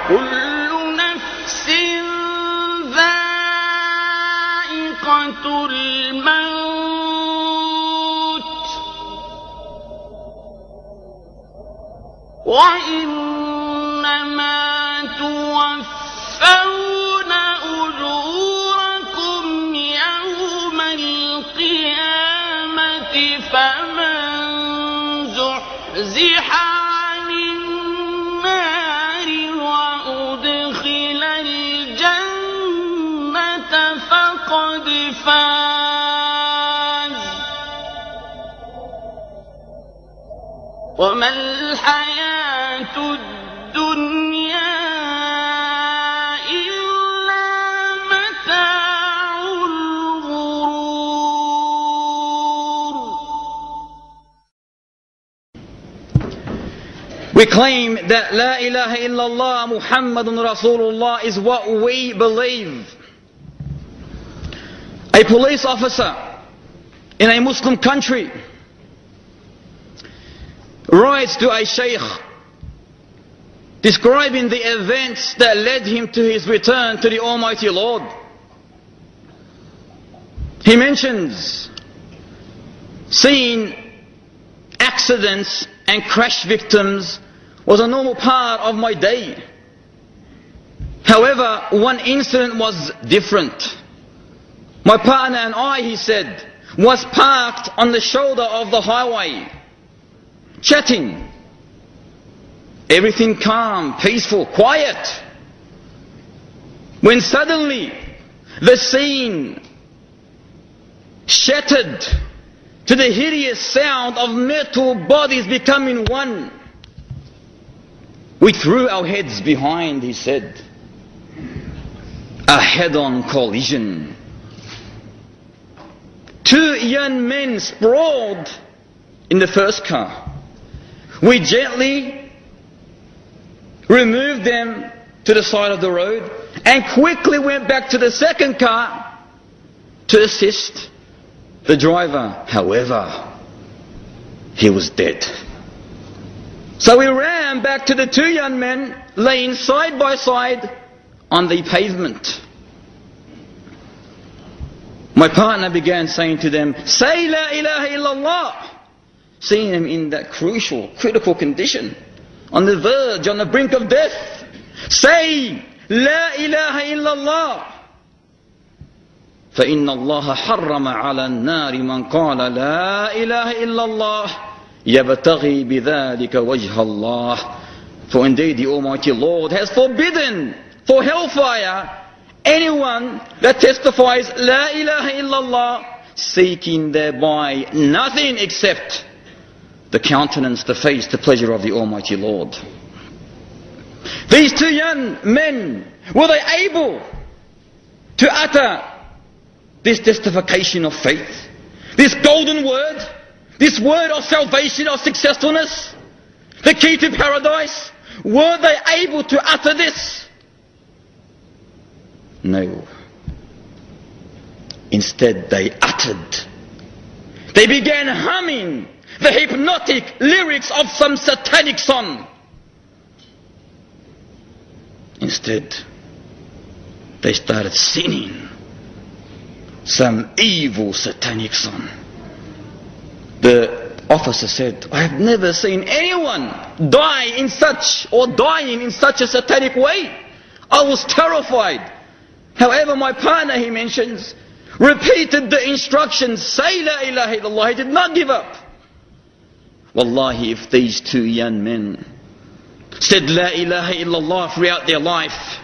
كل نفس ذائقة الموت وإنما توفون أجوركم يوم القيامة فمن زحزح عن النار وأدخل الجنة فقد فاز وما الحياة الدنيا إلا متاع الغرور. We claim that La ilaha illallah Muhammadun Rasulullah is what we believe. A police officer in a Muslim country writes to a sheikh describing the events that led him to his return to the Almighty Lord. He mentions seeing accidents and crash victims was a normal part of my day. However, one incident was different. My partner and I, he said, was parked on the shoulder of the highway, chatting. Everything calm, peaceful, quiet. When suddenly the scene shattered to the hideous sound of metal bodies becoming one. We threw our heads behind, he said. A head-on collision. Two young men sprawled in the first car. We gently removed them to the side of the road and quickly went back to the second car to assist the driver. However, he was dead. So we ran back to the two young men laying side by side on the pavement. My partner began saying to them, "Say La ilaha illallah," seeing them in that crucial, critical condition, on the verge, on the brink of death. Say La ilaha illallah. فإن الله حرم على النار من قال لا إله إلا الله يبتغي بذلك وجه الله. For indeed the Almighty Lord has forbidden for hellfire anyone that testifies La ilaha illallah, seeking thereby nothing except the countenance, the face, the pleasure of the Almighty Lord. These two young men, were they able to utter this testification of faith, this golden word, this word of salvation, of successfulness, the key to paradise? Were they able to utter this? No. Instead they uttered, they began humming the hypnotic lyrics of some satanic song. Instead, they started singing some evil satanic song. The officer said, "I have never seen anyone die in such, or dying in such a satanic way. I was terrified." However, my partner, he mentions, repeated the instructions, "Say La ilaha illallah." He did not give up. Wallahi, if these two young men said La ilaha illallah throughout their life,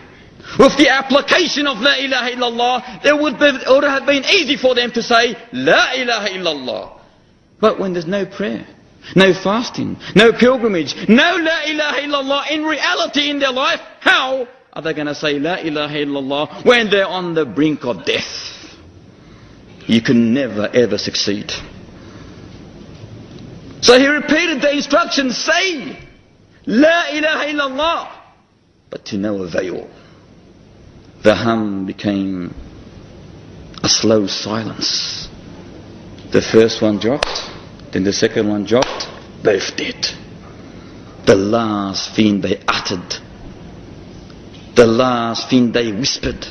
with the application of La ilaha illallah, it would have been easy for them to say La ilaha illallah. But when there's no prayer, no fasting, no pilgrimage, no La ilaha illallah in reality in their life, how are they going to say La ilaha illallah when they're on the brink of death? You can never ever succeed. So he repeated the instructions, say La ilaha illallah, but to no avail. The hum became a slow silence. The first one dropped, then the second one dropped, both dead. The last thing they uttered The last thing they whispered,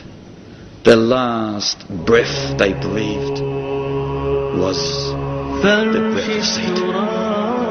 the last breath they breathed was the breath of Satan.